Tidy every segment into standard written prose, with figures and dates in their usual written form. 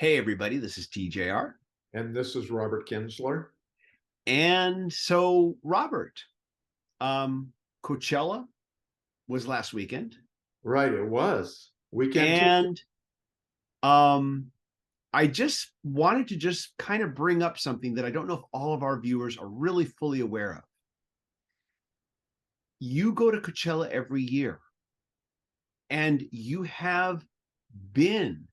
Hey, everybody, this is TJR. And this is Robert Kinsler. And so, Robert, Coachella was last weekend. Right, it was. Weekend ticket. And um, I just wanted to just kind of bring up something that I don't know if all of our viewers are really fully aware of. You go to Coachella every year, and you have been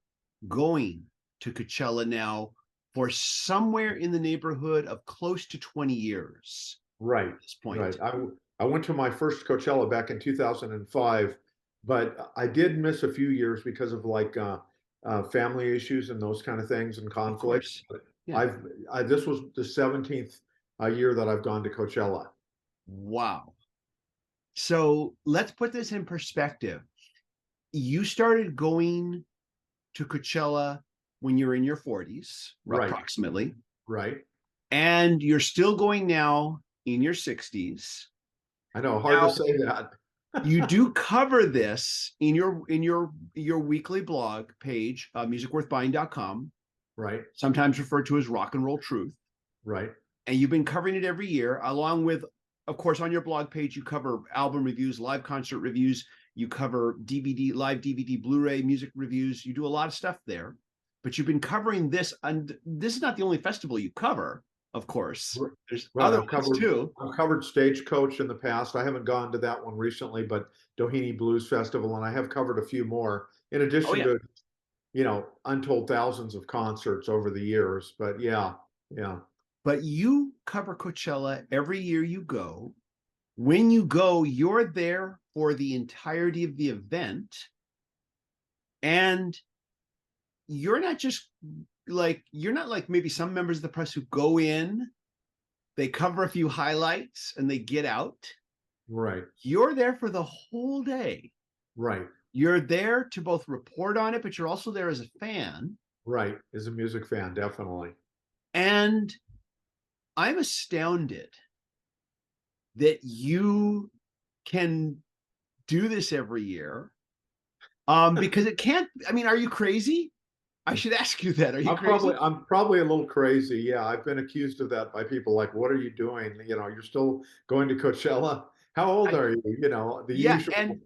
going to Coachella now for somewhere in the neighborhood of close to 20 years Right, at this right. point. I went to my first Coachella back in 2005, but I did miss a few years because of family issues and those kind of things and Of conflicts. course. But Yeah. this was the 17th year that I've gone to Coachella. Wow. So let's put this in perspective. You started going to Coachella when you're in your 40s, Right, approximately, right. and you're still going now in your 60s. I know, hard to Now, say that. you do cover this in your weekly blog page, musicworthbuying.com, Right, sometimes referred to as Rock and Roll Truth. right, And you've been covering it every year, along with, of course, on your blog page, you cover album reviews, live concert reviews, you cover DVD, live DVD, Blu-ray music reviews. You do a lot of stuff there, but you've been covering this, and this is not the only festival you cover, of course. There's right. other ones too. I've covered Stagecoach in the past. I haven't gone to that one recently, but Doheny Blues Festival, and I have covered a few more in Oh addition yeah, to, untold thousands of concerts over the years. But yeah, yeah, but you cover Coachella every year you go. When you go, you're there for the entirety of the event, and you're not just you're not like maybe some members of the press who go in, they cover a few highlights and they get out. right, You're there for the whole day. right, You're there to both report on it, but you're also there as a fan. right. As a music fan, definitely. And I'm astounded that you can do this every year. Because it can't, I mean, are you crazy? I should ask you that. Are you crazy? I'm probably a little crazy. Yeah, I've been accused of that by people like, "What are you doing? You're still going to Coachella? How old I, are you?" The yeah, usual. and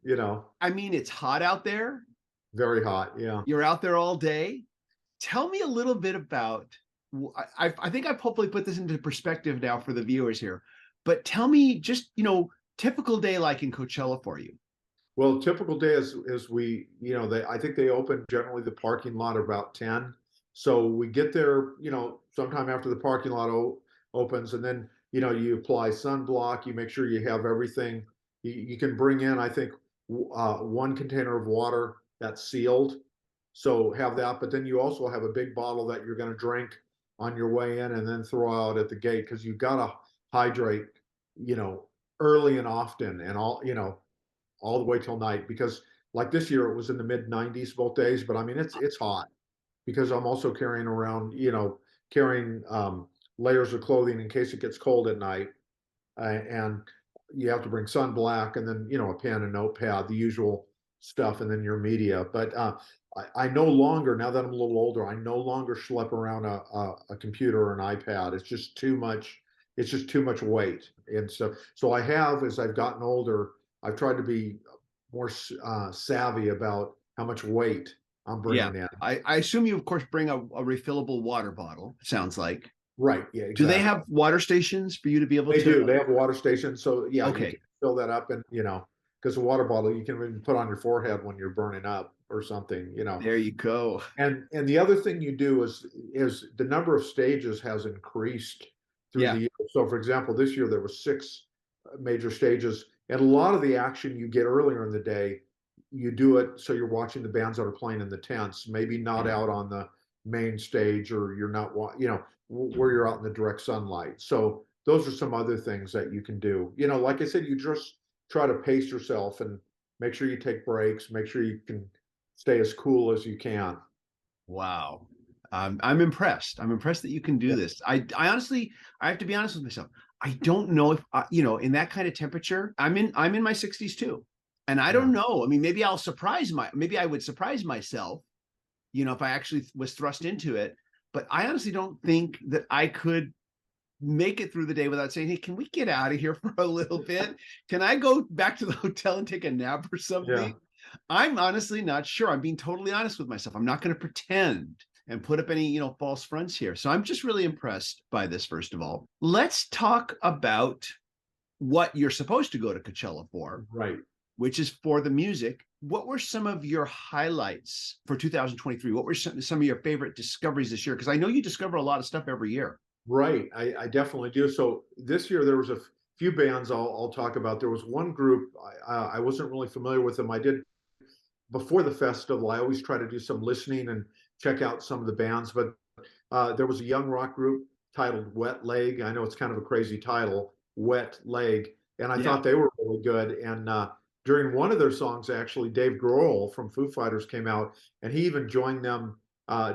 You know, I mean, it's hot out there. very hot. Yeah. You're out there all day. Tell me a little bit about. I think I've hopefully put this into perspective now for the viewers here, but tell me just typical day like in Coachella for you. Well, typical day is we, I think they open generally the parking lot about 10. So we get there, sometime after the parking lot opens, and then, you apply sunblock, you make sure you have everything. You can bring in, I think, one container of water that's sealed. So have that, but then you also have a big bottle that you're going to drink on your way in and then throw out at the gate because you've got to hydrate, you know, early and often and all the way till night because like this year it was in the mid 90s both days, but I mean it's hot because I'm also carrying around, carrying layers of clothing in case it gets cold at night, and you have to bring sun black and then a pen and notepad, the usual stuff, and then your media. But I no longer, now that I'm a little older, I no longer schlep around a computer or an iPad. It's just too much. It's just too much weight, and so I have, as I've gotten older, I've tried to be more savvy about how much weight I'm Yeah, bringing in. I assume you of course bring a refillable water bottle. Sounds like. Right. Yeah. Do they Exactly. have water stations for you to be able They to? do. They have water stations, so yeah, you can Okay, fill that up, and because a water bottle you can even put on your forehead when you're burning up or something. there you go. And the other thing you do is the number of stages has increased through the Yeah, year. So, for example, this year there were six major stages, and a lot of the action you get earlier in the day, you do it so you're watching the bands that are playing in the tents, maybe not yeah, out on the main stage, or you're not, where you're out in the direct sunlight. So those are some other things that you can do. Like I said, you just try to pace yourself and make sure you take breaks, make sure you can stay as cool as you can. wow. I'm impressed. I'm impressed that you can do Yeah. this. I honestly, I have to be honest with myself. I don't know if in that kind of temperature. I'm in my 60s too, and I Yeah. don't know. I mean, maybe I would surprise myself if I actually was thrust into it. But I honestly don't think that I could make it through the day without saying, "Hey, can we get out of here for a little bit? Can I go back to the hotel and take a nap or Yeah. something?" I'm honestly not sure. I'm being totally honest with myself. I'm not going to pretend and put up any, false fronts here. So I'm just really impressed by this, first of all. Let's talk about what you're supposed to go to Coachella for, Right. which is for the music. What were some of your highlights for 2023? What were some of your favorite discoveries this year? Because I know you discover a lot of stuff every year. Right. I definitely do. So this year there was a few bands I'll talk about. There was one group I wasn't really familiar with them. I did before the festival. I always try to do some listening and check out some of the bands, but there was a young rock group titled Wet Leg. I know it's kind of a crazy title, Wet Leg, and I Yeah. thought they were really good. And during one of their songs, actually, Dave Grohl from Foo Fighters came out, and he even joined them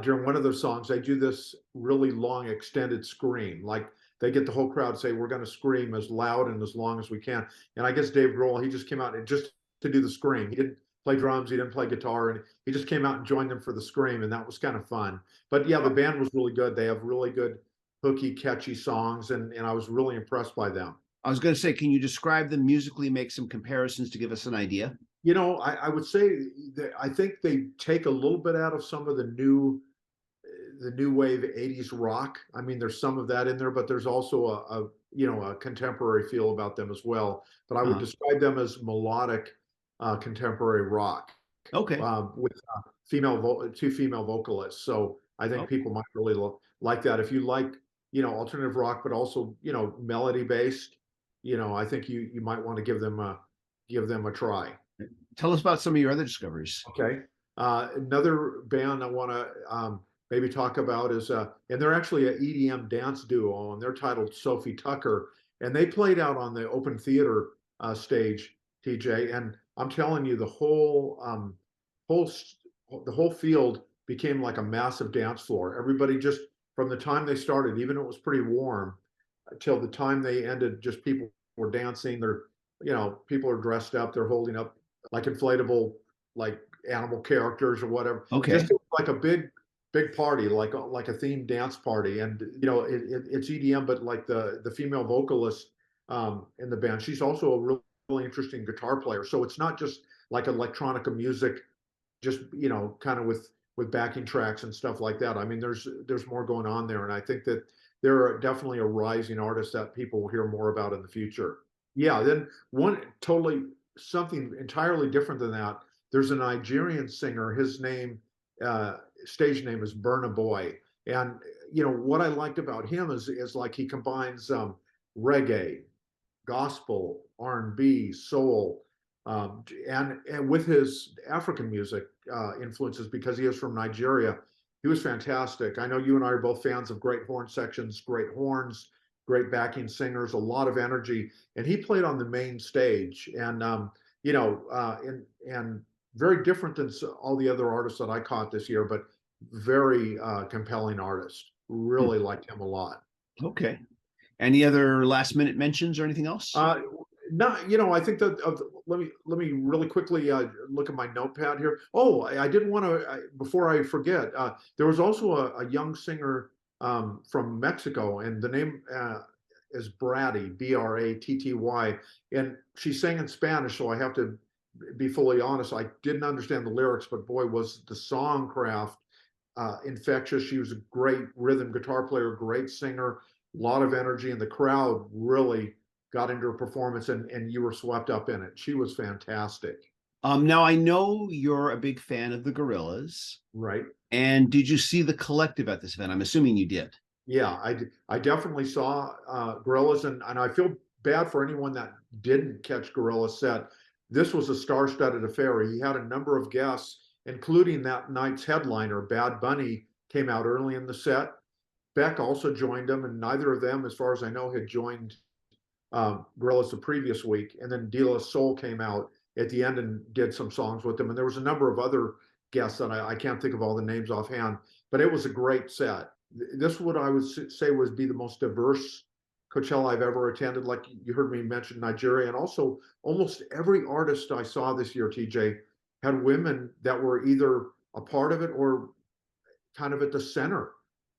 during one of their songs. They do this really long, extended scream, like they get the whole crowd say, "We're going to scream as loud and as long as we can." And I guess Dave Grohl, he just came out and just to do the scream. He didn't play drums, he didn't play guitar, and he just came out and joined them for the scream, and that was kind of fun. But yeah, the band was really good. They have really good, hooky, catchy songs, and I was really impressed by them. I was going to say, can you describe them musically, make some comparisons to give us an idea? I would say that I think they take a little bit out of some of the new wave 80s rock. I mean, there's some of that in there, but there's also a contemporary feel about them as well. But I would Uh, describe them as melodic contemporary rock okay. with two female vocalists. So I think Oh, people might really like that. If you like, alternative rock, but also, melody based, I think you might want to give them a try. tell us about some of your other discoveries. Okay. Another band I want to maybe talk about is, and they're actually an EDM dance duo, and they're titled Sophie Tucker, and they played out on the open theater stage, TJ. And I'm telling you, whole, the whole field became like a massive dance floor. Everybody just from the time they started, even though it was pretty warm, till the time they ended, just people were dancing. People are dressed up. They're holding up like inflatable, like animal characters or whatever. Okay. Just like a big party, like a themed dance party. And it's EDM, but like the female vocalist in the band, she's also a really interesting guitar player. So it's not just like electronica music, just kind of with backing tracks and stuff like that. I mean, there's more going on there, and I think that they're definitely a rising artist that people will hear more about in the future. Yeah, then one totally something entirely different than that. There's a Nigerian singer. His name, stage name is Burna Boy, and what I liked about him is like he combines reggae, gospel, R&B, soul, and with his African music influences because he is from Nigeria. He was fantastic. I know you and I are both fans of great horn sections, great horns, great backing singers, a lot of energy, and he played on the main stage, and and very different than all the other artists that I caught this year, but very compelling artist. Hmm. Really liked him a lot. Okay. Any other last minute mentions or anything else? Uh, no, I think that let me really quickly look at my notepad here. Oh, I didn't want to before I forget. There was also a young singer from Mexico, and the name is Bratty, Bratty, and she sang in Spanish. So I have to be fully honest. I didn't understand the lyrics, but boy, was the songcraft infectious. She was a great rhythm guitar player, great singer, a lot of energy, and the crowd really got into her performance, and you were swept up in it. She was fantastic. Now I know you're a big fan of the Gorillas. Right. And did you see the collective at this event? I'm assuming you did. Yeah, I definitely saw Gorillas, and I feel bad for anyone that didn't catch Gorilla's set. This was a star-studded affair. He had a number of guests, including that night's headliner, Bad Bunny, came out early in the set. Beck also joined him, and neither of them, as far as I know, had joined Gorillaz the previous week. And then De La Soul came out at the end and did some songs with them. And there was a number of other guests that I can't think of all the names offhand, but it was a great set. This is what I would say would be the most diverse Coachella I've ever attended. Like you heard me mention Nigeria, and also almost every artist I saw this year, TJ, had women that were either a part of it or kind of at the center.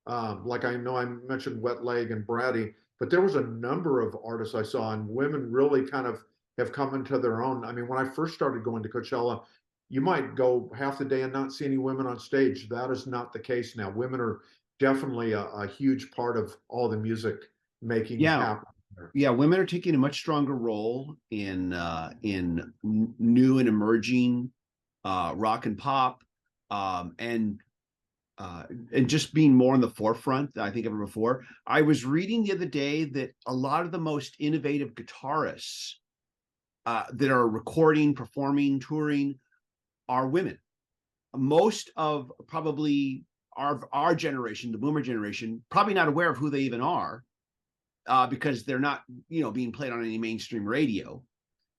Like I know I mentioned Wet Leg and Bratty, but there was a number of artists I saw, and women really kind of have come into their own. I mean, when I first started going to Coachella, you might go half the day and not see any women on stage. That is not the case now. Women are definitely a huge part of all the music making Yeah, happen there. yeah, women are taking a much stronger role in new and emerging rock and pop, um, and and just being more in the forefront than I think ever before. I was reading the other day that a lot of the most innovative guitarists that are recording, performing, touring are women. Most of probably our generation, the boomer generation, probably not aware of who they even are, because they're not, being played on any mainstream radio.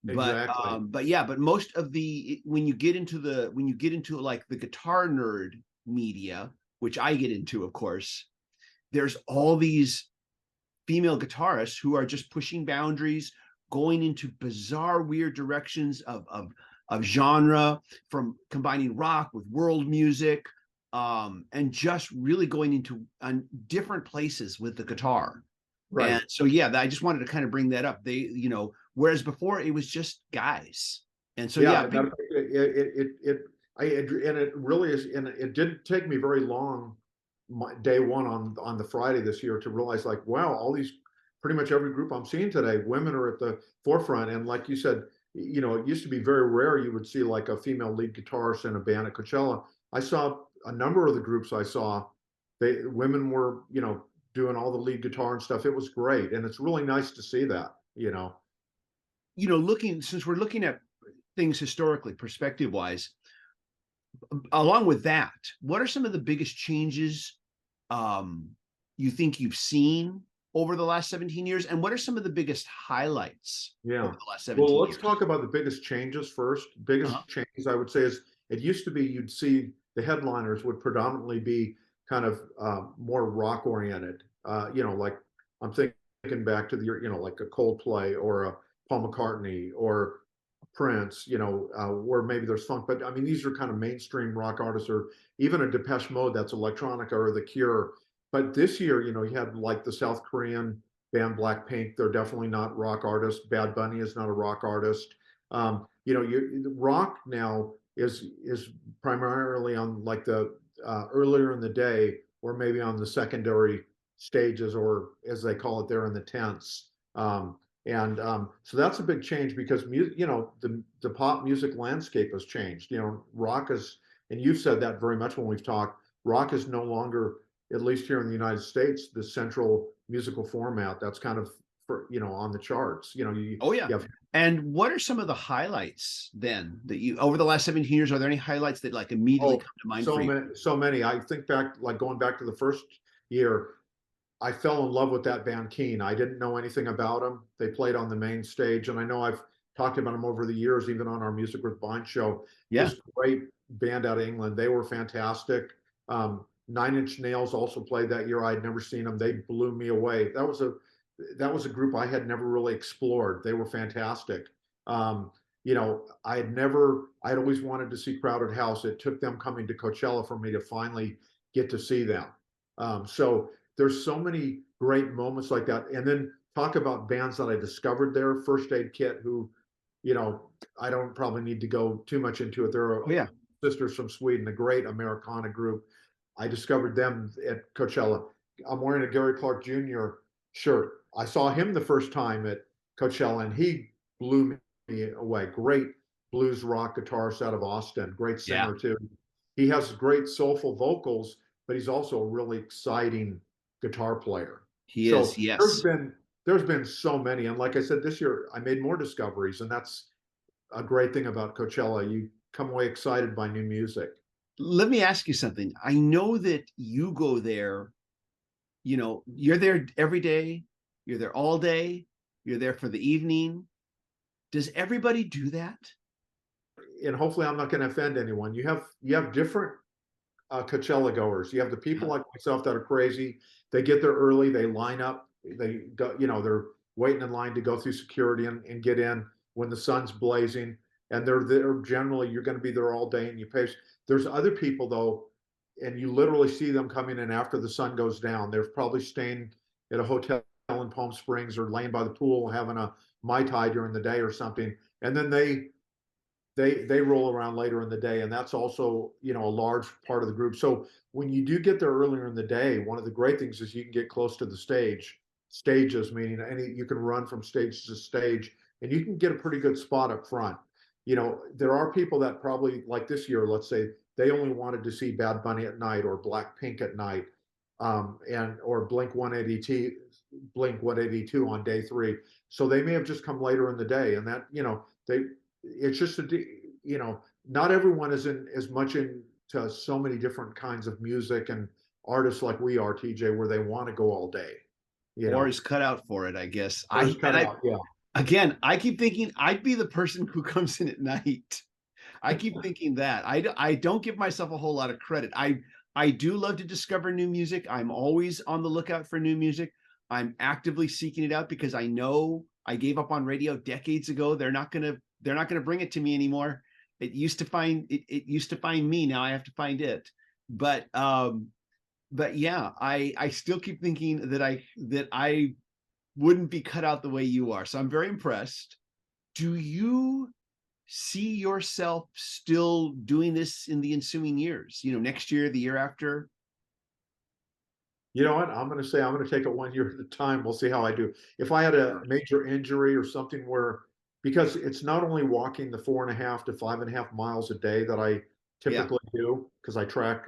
Exactly. But yeah, but most of the when you get into like the guitar nerd media, which I get into, of course, there's all these female guitarists who are just pushing boundaries, going into bizarre, weird directions of genre, from combining rock with world music, and just really going into different places with the guitar. Right. And so, yeah, I just wanted to kind of bring that up. Whereas before it was just guys. And so, Yeah, yeah, and that, and it really is, and it didn't take me very long, day one on the Friday this year, to realize, like, wow, all these, pretty much every group I'm seeing today, women are at the forefront. And like you said, it used to be very rare you would see like a female lead guitarist in a band at Coachella. I saw a number of the groups I saw, women were, doing all the lead guitar and stuff. It was great, and it's really nice to see that. looking since we're looking at things historically, perspective wise, along with that, what are some of the biggest changes um, you think you've seen over the last 17 years? And what are some of the biggest highlights over Yeah. the last Well, 17 let's years? talk about the biggest changes first. Uh-huh. Biggest changes I would say is, it used to be you'd see the headliners would predominantly be kind of more rock oriented. Like I'm thinking back to like a Coldplay or a Paul McCartney or Prince, where maybe there's funk, but I mean, these are kind of mainstream rock artists, or even a Depeche Mode that's electronica, or The Cure. But this year, you had like the South Korean band Blackpink. They're definitely not rock artists. Bad Bunny is not a rock artist. Rock now is primarily on like the earlier in the day, or maybe on the secondary stages, or as they call it there, in the tents. And So that's a big change, because the pop music landscape has changed. Rock is, and you've said that very much when we've talked. Rock is no longer, at least here in the United States, the central musical format that's kind of on the charts. Oh, yeah. You have, And what are some of the highlights then that over the last 17 years, are there any highlights that like immediately oh, come to mind for so you? many, so many. I think back, like going back to the first year, I fell in love with that band Keen. I didn't know anything about them. They played on the main stage, and I know I've talked about them over the years, even on our Music with Vine show. Yeah. This great band out of England. They were fantastic. Nine Inch Nails also played that year. I had never seen them. They blew me away. That was a group I had never really explored. They were fantastic. I had always wanted to see Crowded House. It took them coming to Coachella for me to finally get to see them. So there's so many great moments like that. And then talk about bands that I discovered there. First Aid Kit, who, I don't probably need to go too much into it. They're Oh, yeah. sisters from Sweden, a great Americana group. I discovered them at Coachella. I'm wearing a Gary Clark Jr. shirt. I saw him the first time at Coachella, and he blew me away. Great blues rock guitarist out of Austin, great Yeah. singer too. He has great soulful vocals, but he's also a really exciting guitar player. He is. So there's Yes. been there's been so many, and like I said, this year I made more discoveries, and that's a great thing about Coachella. You come away excited by new music. Let me ask you something. I know that you go there, you're there every day, you're there all day, you're there for the evening. Does everybody do that? And hopefully I'm not going to offend anyone. You have different Coachella goers. You have the people Uh-huh. like myself that are crazy. They get there early. They line up. They go. They're waiting in line to go through security and get in when the sun's blazing. And they're there generally. You're going to be there all day, and you pay. There's other people though. and you literally see them coming in after the sun goes down. They're probably staying at a hotel in Palm Springs or laying by the pool having a Mai Tai during the day or something, and then they roll around later in the day, and that's also, you know, a large part of the group. So when you do get there earlier in the day, one of the great things is you can get close to the stages, meaning you can run from stage to stage, and you can get a pretty good spot up front. You know, there are people that probably, like this year, let's say, they only wanted to see Bad Bunny at night or Blackpink at night, and or Blink 182 on day 3. So they may have just come later in the day, and that, you know, it's just you know, not everyone is in as much into so many different kinds of music and artists like we are, TJ, where they want to go all day. You Or know, is cut out for it, I guess. or it's cut out. Yeah. Again, I keep thinking I'd be the person who comes in at night. I keep thinking that. I don't give myself a whole lot of credit. I do love to discover new music. I'm always on the lookout for new music. I'm actively seeking it out because I know I gave up on radio decades ago. They're not gonna bring it to me anymore. It used to find me. Now I have to find it. But yeah, I still keep thinking that I wouldn't be cut out the way you are. So I'm very impressed. Do you see yourself still doing this in the ensuing years? You know, next year, the year after? You know what? I'm going to say I'm going to take it 1 year at a time. We'll see how I do. If I had a major injury or something where, because it's not only walking the 4.5 to 5.5 miles a day that I typically do, because I track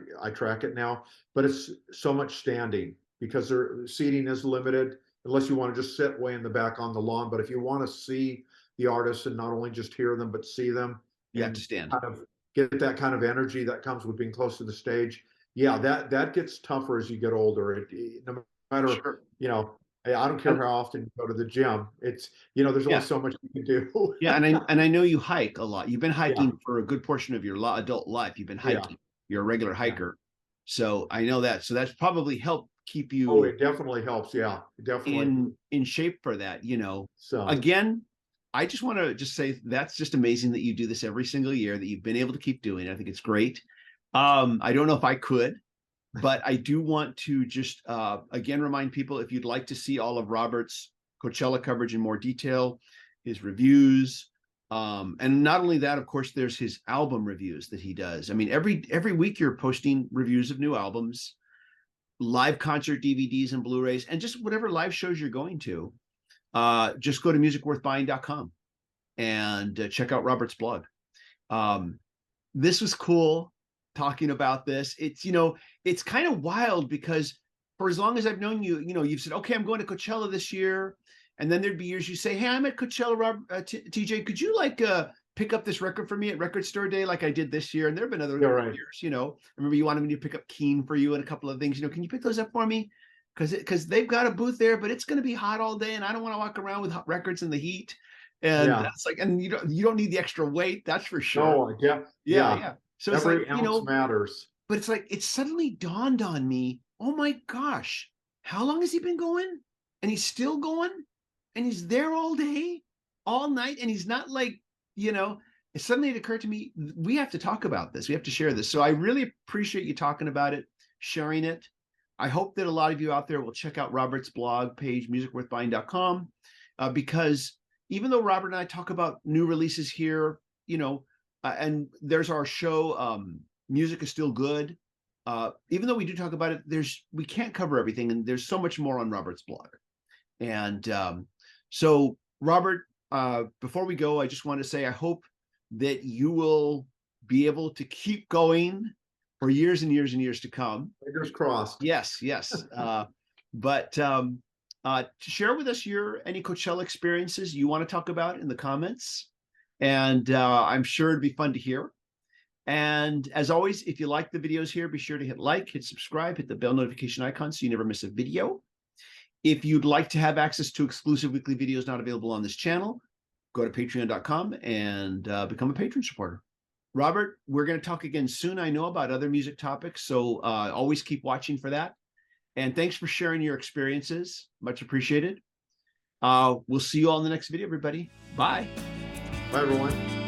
it now, but it's so much standing because their seating is limited unless you want to just sit way in the back on the lawn. But if you want to see the artists and not only just hear them, but see them, You have and to stand. kind of get that kind of energy that comes with being close to the stage. Yeah, that gets tougher as you get older. No matter, Sure. you know, I don't care how often you go to the gym. It's, you know, there's only Yeah. so much you can do. Yeah, and I know you hike a lot. You've been Yeah, hiking for a good portion of your adult life. You've been yeah, hiking. You're a regular yeah. hiker. So I know that. So that's probably helped keep Oh, you it definitely helps. Yeah, definitely. in shape for that, you know. So, Again, I just want to just say that's just amazing that you do this every single year, that you've been able to keep doing it. I think it's great. I don't know if I could, but I do want to just again remind people, if you'd like to see all of Robert's Coachella coverage in more detail, his reviews, and not only that, of course, there's his album reviews that he does. I mean, every week you're posting reviews of new albums, live concert DVDs and Blu-rays, and just whatever live shows you're going to. Just go to musicworthbuying.com and check out Robert's blog. This was cool talking about this. It's, you know, it's kind of wild because for as long as I've known you, you know, you've said, okay, I'm going to Coachella this year. And then there'd be years you say, hey, I'm at Coachella, TJ, could you like pick up this record for me at Record Store Day like I did this year? And there have been other years, you know. I remember you wanted me to pick up Keen for you and a couple of things. You know, can you pick those up for me? Because they've got a booth there, but it's going to be hot all day, and I don't want to walk around with records in the heat. And that's like, and you don't need the extra weight, that's for sure. no, Yeah. So it's every like, ounce you know, matters. but it's like it suddenly dawned on me, oh my gosh, how long has he been going? And he's still going, and he's there all day, all night, and he's not like, you know, it suddenly occurred to me, we have to talk about this. We have to share this. So I really appreciate you talking about it, sharing it. I hope that a lot of you out there will check out Robert's blog page, musicworthbuying.com, because even though Robert and I talk about new releases here, you know, and there's our show, Music is Still Good. Even though we do talk about it, we can't cover everything, and there's so much more on Robert's blog. And so, Robert, before we go, I just want to say I hope that you will be able to keep going for years and years and years to come. Fingers crossed. Yes. But share with us any Coachella experiences you want to talk about in the comments. And I'm sure it'd be fun to hear. And as always, if you like the videos here, be sure to hit like, hit subscribe, hit the bell notification icon so you never miss a video. If you'd like to have access to exclusive weekly videos not available on this channel, go to patreon.com and become a patron supporter. Robert, we're going to talk again soon, I know, about other music topics. So always keep watching for that. And thanks for sharing your experiences. Much appreciated. We'll see you all in the next video, everybody. Bye. Bye, everyone.